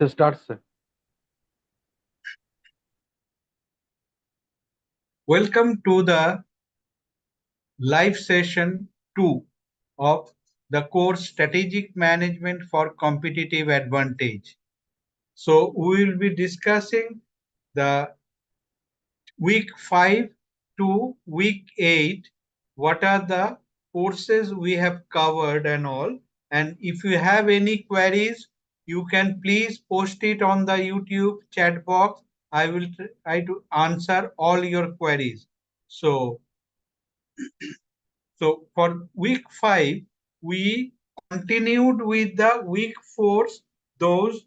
So start, sir. Welcome to the live session 2 of the course Strategic Management for Competitive Advantage. So we will be discussing the week 5 to week 8. What are the courses we have covered and all. And if you have any queries, you can please post it on the YouTube chat box. I will try to answer all your queries. So for week 5, we continued with the week 4, those,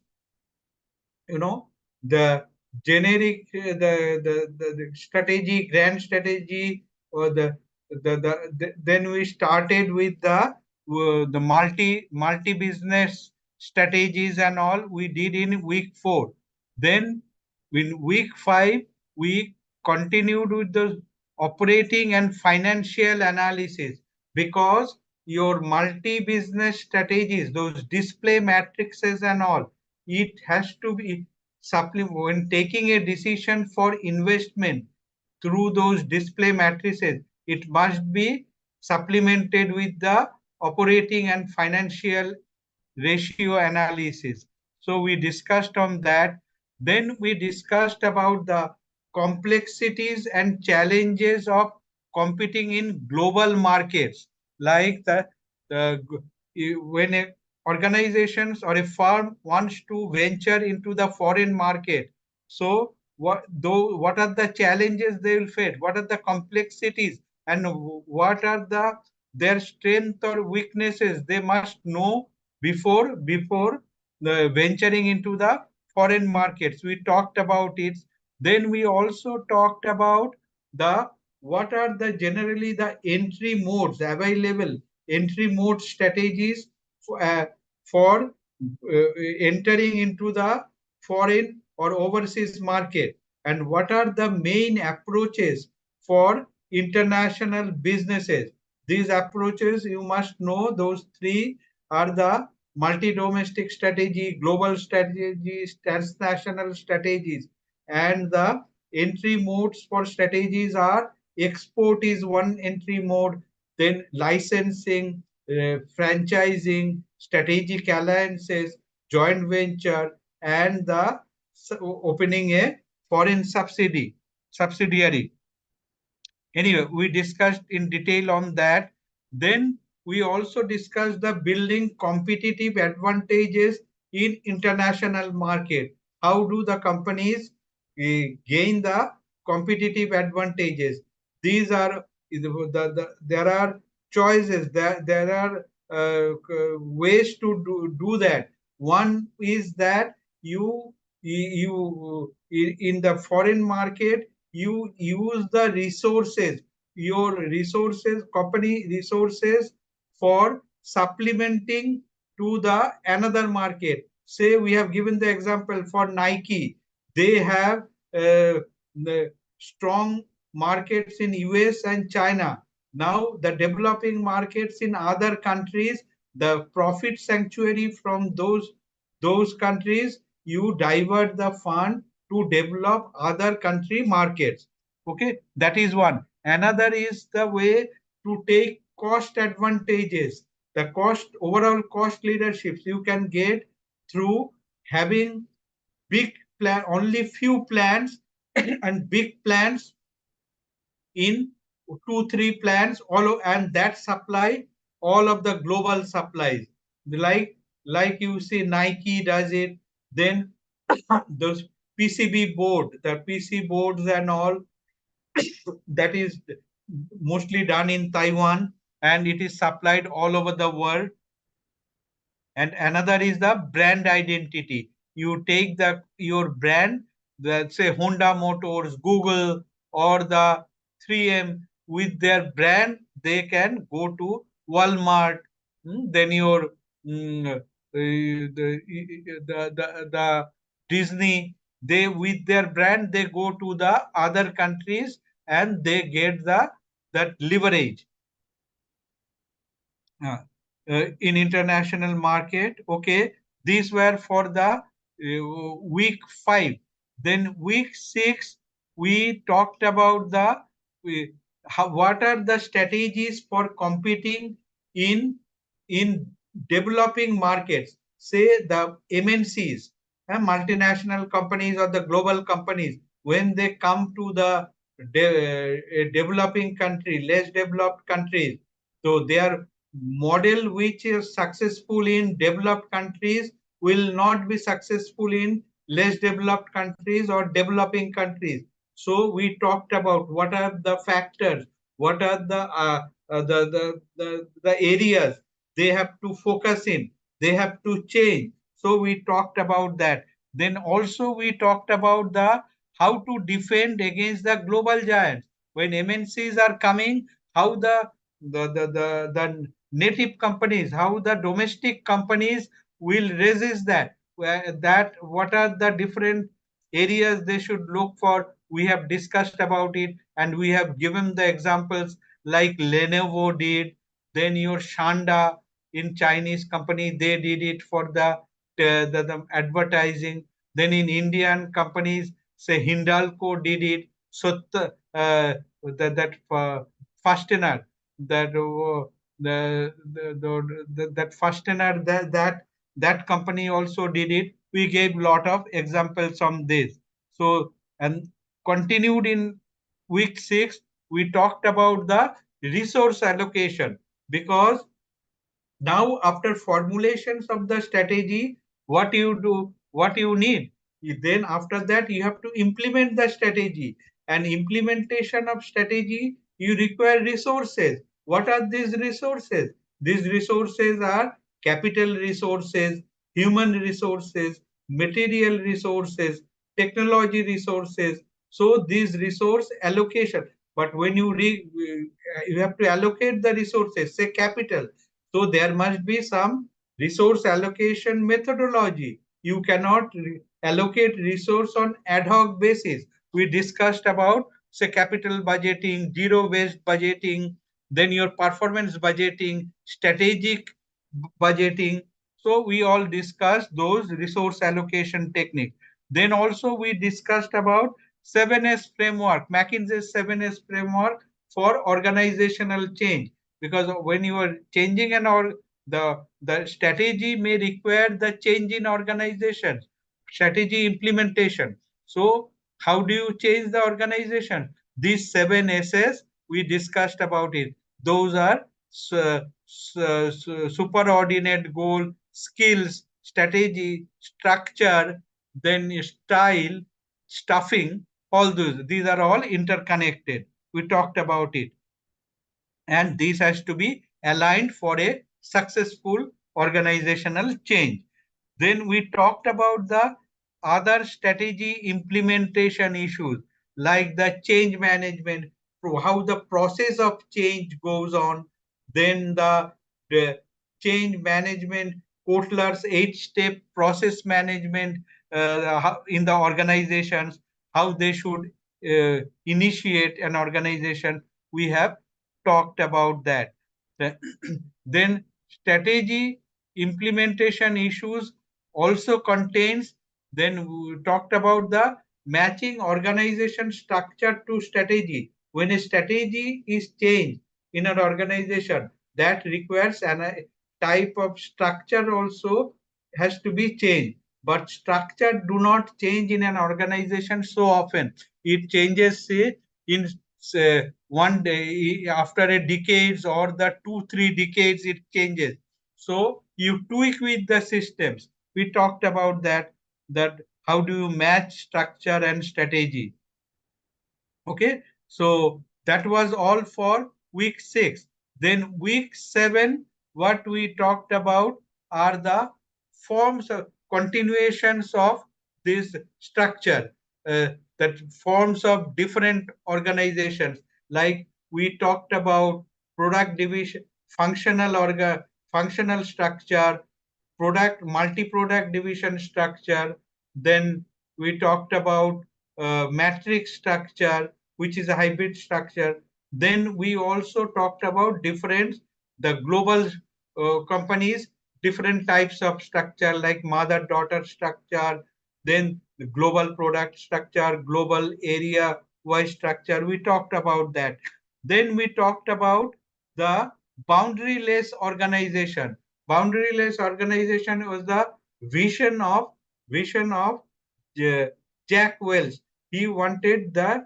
you know, the generic, the strategy, grand strategy, or then we started with the multi business strategies and all we did in week 4. Then in week 5, we continued with the operating and financial analysis, because your multi-business strategies, those display matrices and all, it has to be supplement when taking a decision for investment through those display matrices. It must be supplemented with the operating and financial ratio analysis. So we discussed on that. Then we discussed about the complexities and challenges of competing in global markets, like when organizations or a firm wants to venture into the foreign market. So what are the challenges they will face? What are the complexities, and what are their strengths or weaknesses they must know before the venturing into the foreign markets. We talked about it. Then we also talked about the what are the generally the entry modes available, entry mode strategies for entering into the foreign or overseas market, and what are the main approaches for international businesses. These approaches you must know. Those three are the multi-domestic strategy, global strategies, transnational strategies, and the entry modes for strategies are export is one entry mode, then licensing, franchising, strategic alliances, joint venture, and the opening a foreign subsidiary. Anyway, we discussed in detail on that. Then we also discussed the building competitive advantages in international market. How do the companies gain the competitive advantages? These are there are choices, there are ways to do that. One is that you in the foreign market, you use the resources, your resources, company resources, for supplementing to the another market. Say we have given the example for Nike. They have the strong markets in US and China. Now the developing markets in other countries, the profit sanctuary from those countries, you divert the fund to develop other country markets. Okay, that is one. Another is the way to take cost advantages. The overall cost leaderships you can get through having big plan, only few plans and big plans in 2 3 plants all and that supply all of the global supplies, like you see Nike does it. Then those PCB board, the PC boards and all, that is mostly done in Taiwan, and it is supplied all over the world. And another is the brand identity. You take your brand, let's say Honda Motors, Google, or the 3M. With their brand they can go to Walmart. Then your the Disney, they with their brand they go to the other countries and they get that leverage in international market. Okay, these were for the week 5. Then week 6, we talked about what are the strategies for competing in in developing markets. Say the MNCs, multinational companies or the global companies, when they come to the developing country, less developed countries, so their model which is successful in developed countries will not be successful in less developed countries or developing countries. So we talked about what are the factors, what are the areas they have to focus in, they have to change. So we talked about that. Then also we talked about the how to defend against the global giants. When MNCs are coming, how the native companies, how the domestic companies will resist that. That what are the different areas they should look for? We have discussed about it, and we have given the examples like Lenovo did, then your Shanda in Chinese company, they did it for the advertising. Then in Indian companies, say Hindalco did it. So that fastener, that that fastener, that company also did it. We gave lot of examples on this. So, and continued in week 6, we talked about the resource allocation, because now after formulations of the strategy, what you do, what you need, then after that you have to implement the strategy. And implementation of strategy, you require resources. What are these resources? These resources are capital resources, human resources, material resources, technology resources. So these resource allocation, but when you have to allocate the resources, say capital, so there must be some resource allocation methodology. You cannot allocate resource on ad hoc basis. We discussed about, say, capital budgeting, zero-based budgeting, then your performance budgeting, strategic budgeting. So we all discussed those resource allocation technique. Then also we discussed about 7S framework, McKinsey's 7S framework for organizational change, because when you are changing the strategy may require the change in organization, strategy implementation. So how do you change the organization? These 7 S's, we discussed about it. Those are superordinate goal, skills, strategy, structure, then style, stuffing. All these are all interconnected. We talked about it, and this has to be aligned for a successful organizational change. Then we talked about the other strategy implementation issues, like the change management, how the process of change goes on. Then the change management, Kotler's 8-step process management in the organizations, how they should initiate an organization. We have talked about that. Then strategy implementation issues also contains, then we talked about the matching organization structure to strategy. When a strategy is changed in an organization, that requires a type of structure also has to be changed. But structure do not change in an organization so often. It changes, say, in one day, after a decades or the 2 3 decades, it changes. So you tweak with the systems. We talked about that how do you match structure and strategy. Okay, so that was all for week 6. Then week 7, what we talked about are the forms of continuations of this structure, that forms of different organizations. Like we talked about product division, functional structure, multi-product division structure. Then we talked about matrix structure, which is a hybrid structure. Then we also talked about different, the global companies, different types of structure like mother-daughter structure, then the global product structure, global area-wise structure. We talked about that. Then we talked about the boundaryless organization. Boundaryless organization was the vision of uh, Jack Welch. He wanted the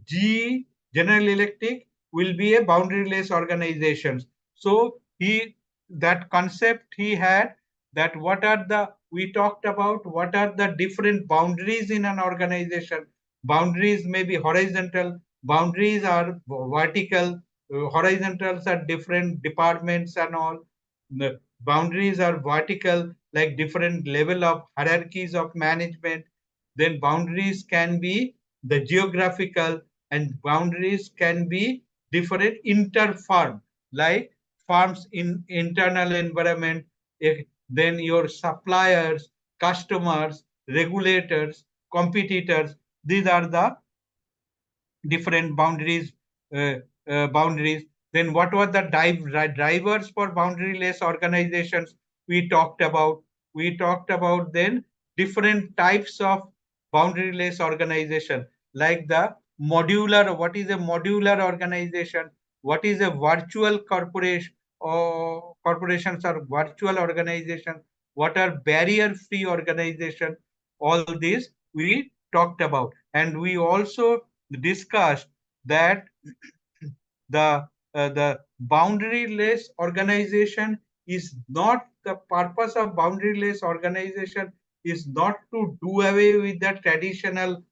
GE General Electric will be a boundaryless organization. So he that concept he had, that what are the, we talked about what are the different boundaries in an organization. Boundaries may be horizontal, boundaries are vertical, horizontals are different departments and all. The boundaries are vertical, like different level of hierarchies of management. Then boundaries can be the geographical, and boundaries can be different inter-firm, like firms in internal environment, then your suppliers, customers, regulators, competitors. These are the different uh, boundaries. Then what were the drivers for boundaryless organizations? We talked about. We talked about then different types of boundaryless organization, like the modular. What is a modular organization? What is a virtual corporation or corporations or virtual organization? What are barrier-free organization? All these we talked about, and we also discussed that the boundaryless organization is not, the purpose of boundaryless organization is not to do away with the traditional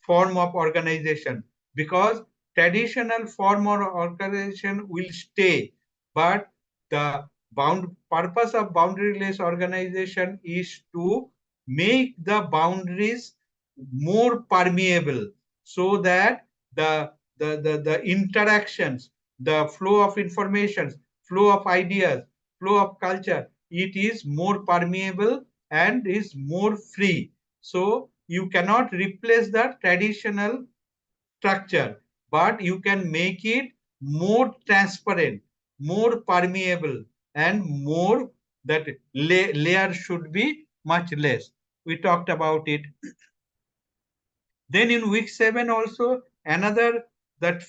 form of organization, because traditional form of organization will stay, but the purpose of boundaryless organization is to make the boundaries more permeable, so that the interactions, the flow of information, flow of ideas, flow of culture, it is more permeable and is more free. So you cannot replace the traditional structure, but you can make it more transparent, more permeable, and more, that layer should be much less. We talked about it. Then in week 7 also, another, that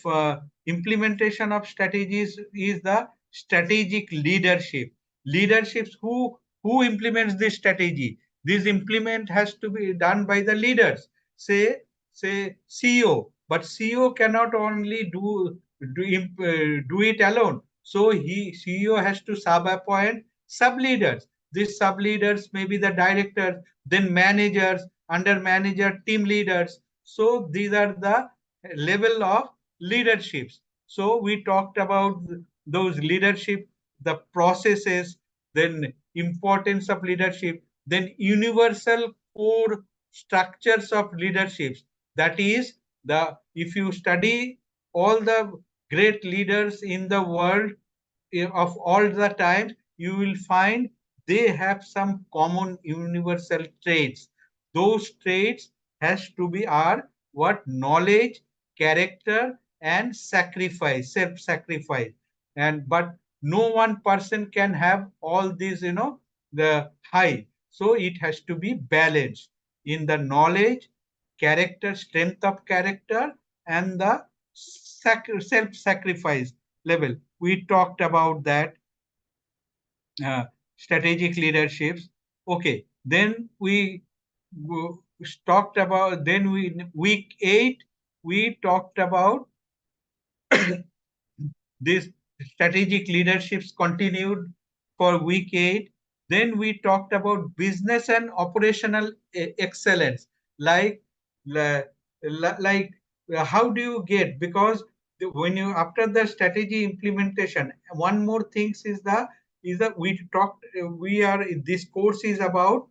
implementation of strategies is the strategic leadership. Leaderships, who implements this strategy? This implement has to be done by the leaders. Say CEO, but CEO cannot only do it alone. So CEO has to sub appoint sub leaders. These sub leaders may be the directors, then managers, under manager team leaders. So these are the level of leaderships. So we talked about those leadership, the processes, then importance of leadership, then universal core structures of leaderships. That is, the if you study all the great leaders in the world, of all the times, you will find they have some common universal traits. Those traits has to be are what? Knowledge, character, and sacrifice, self-sacrifice. And but no one person can have all these, the high. So it has to be balanced in the knowledge, character, strength of character, and the self-sacrifice level. We talked about that, uh, strategic leaderships. Okay, then we talked about, then we week 8 we talked about these strategic leaderships continued for week 8. Then we talked about business and operational excellence, like like how do you get, because when you, after the strategy implementation, one more things is that we talked, we are, this course is about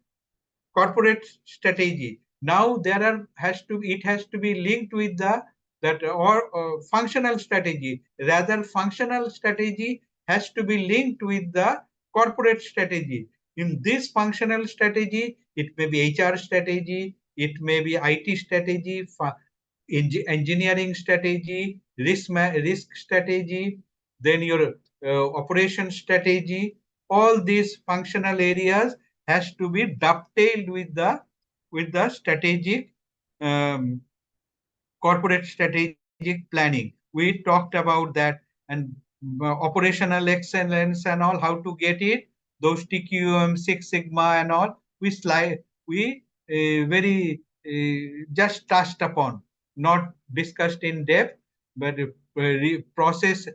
corporate strategy. Now there are has to, it has to be linked with the that or functional strategy. Rather, functional strategy has to be linked with the corporate strategy. In this functional strategy, it may be HR strategy, it may be IT strategy, engineering strategy, risk strategy, then your operation strategy, all these functional areas has to be dovetailed with the strategic um, corporate strategic planning. We talked about that, and operational excellence and all, how to get it, those TQM, Six Sigma and all, we very just touched upon, not discussed in depth, but process,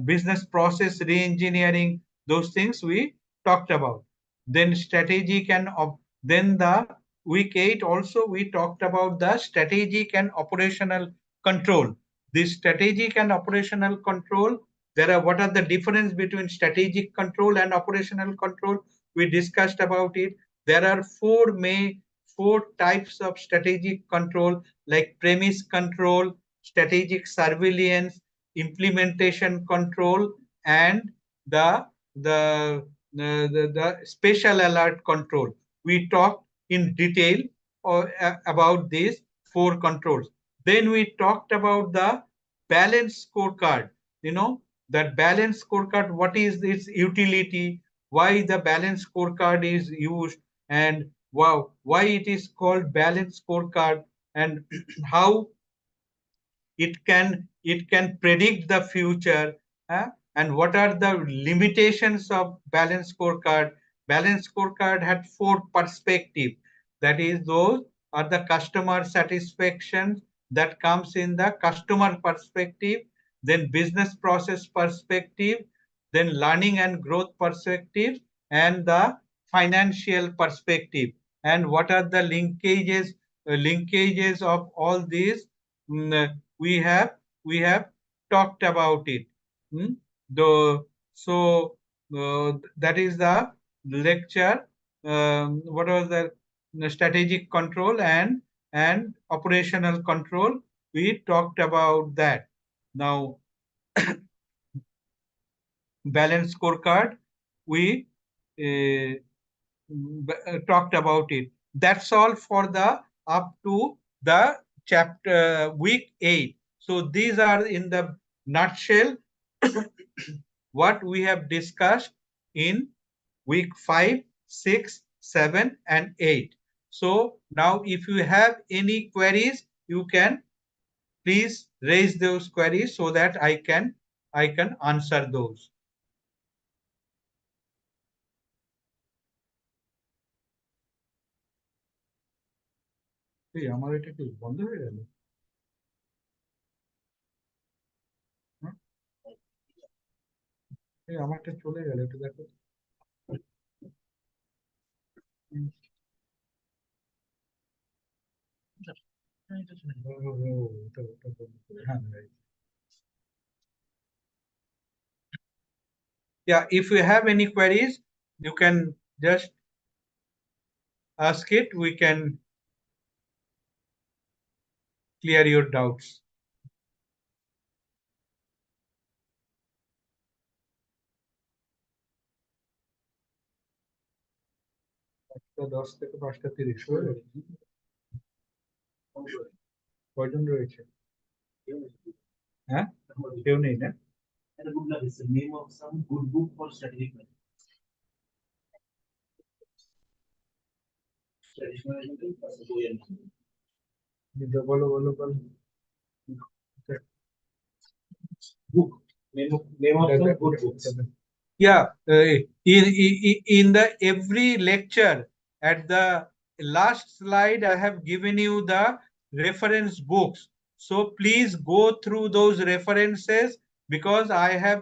business process re-engineering, those things we talked about. Then strategic and then the week 8 also we talked about the strategic and operational control. This strategic and operational control, there are, what are the difference between strategic control and operational control? We discussed about it. There are four types of strategic control, like premise control, strategic surveillance, implementation control, and the the special alert control. We talked in detail about these four controls. Then we talked about the balance scorecard. You know, that balance scorecard, what is its utility, why the balance scorecard is used, and wow, why it is called balance scorecard, and how it can predict the future, and what are the limitations of balance scorecard. Balance scorecard had four perspectives, that is, those are the customer satisfaction, that comes in the customer perspective, then business process perspective, then learning and growth perspective, and the financial perspective. And what are the linkages of all these? We have we have talked about it. Hmm? The so that is the lecture. What was the strategic control and operational control? We talked about that. Now, balance scorecard, we talked about it. That's all for the up to the chapter week 8. So these are in the nutshell what we have discussed in week 5, 6, 7, and 8. So now if you have any queries, you can please raise those queries so that I can answer those. এই আমার এটা কি বন্ধ হয়ে গেল? এই আমারটা চলে গেল, একটু দেখো। Yeah, if you have any queries, you can just ask it. We can clear your doubts. কয়জন রয়েছে? হ্যাঁ, কেউ নেই না? বলো বলো বলো। Book. Name of the book. Yeah, in the every lecture, at the last slide I have given you the reference books, so please go through those references, because I have,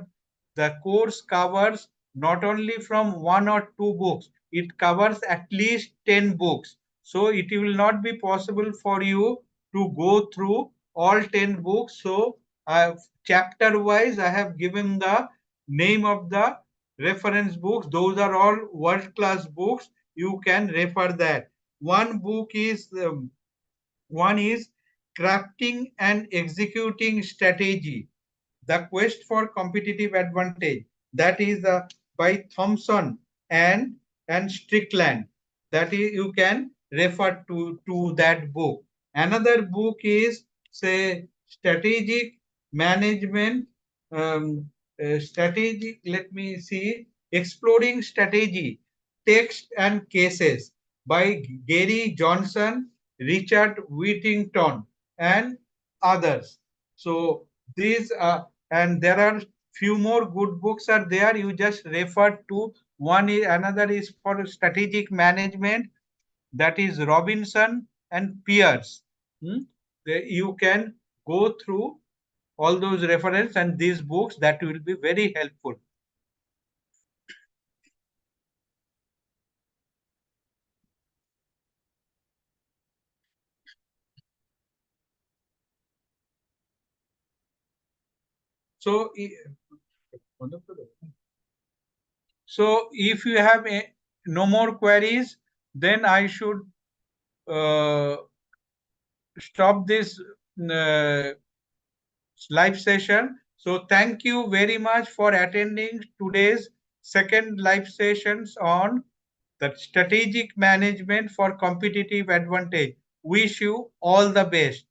the course covers not only from one or two books, it covers at least 10 books. So it will not be possible for you to go through all 10 books. So chapter wise I have given the name of the reference books. Those are all world class books, you can refer that. One is crafting and executing strategy, the quest for competitive advantage, that is by Thompson and Strickland, that is, you can refer to that book. Another book is, say, strategic management, strategy, let me see, Exploring Strategy, Text and Cases by Gary Johnson, Richard Whittington, and others. So these and there are few more good books are there. You just refer to one. Another is for strategic management, that is Robinson and Pierce. Hmm? You can go through all those reference and these books, that will be very helpful. So, so if you have no more queries, then I should uh, stop this uh, live session. So thank you very much for attending today's second live sessions on the strategic management for competitive advantage. Wish you all the best.